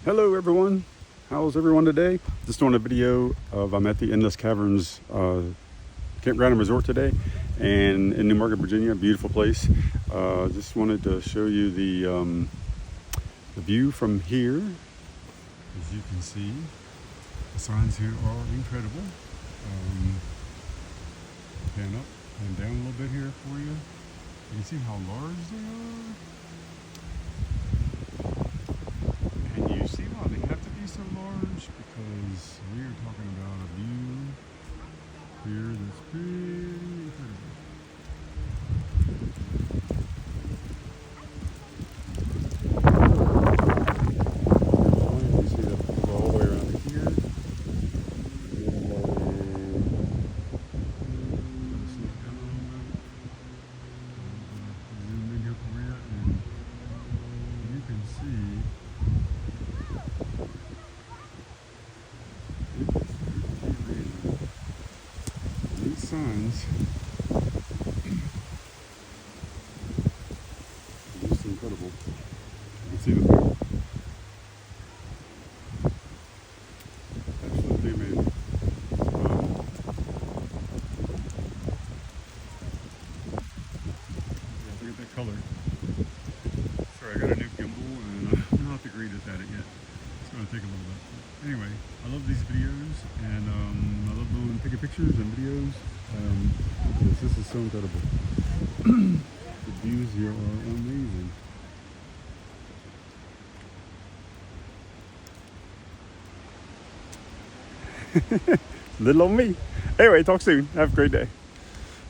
Hello everyone, how's everyone today? Just doing a video of I'm at the Endless Caverns Campground and Resort today, and in Newmarket, Virginia, beautiful place. Just wanted to show you the view from here. As you can see, the signs here are incredible. Pan up and down a little bit here for you. You can see how large they are. And you see why they have to be so large, because we are talking about a view here that's pretty incredible. You see that go all the way around to here. Zoom in here for you, and you can see these signs are just incredible. You can see them here. Absolutely amazing. Yeah, look at that color. Sorry, I got a new gimbal and I'm not the greatest at it yet. It's going to take a little bit. Anyway, I love these videos, and I love taking pictures and videos. Because this is so incredible. The views here are amazing. Little old me. Anyway, talk soon. Have a great day.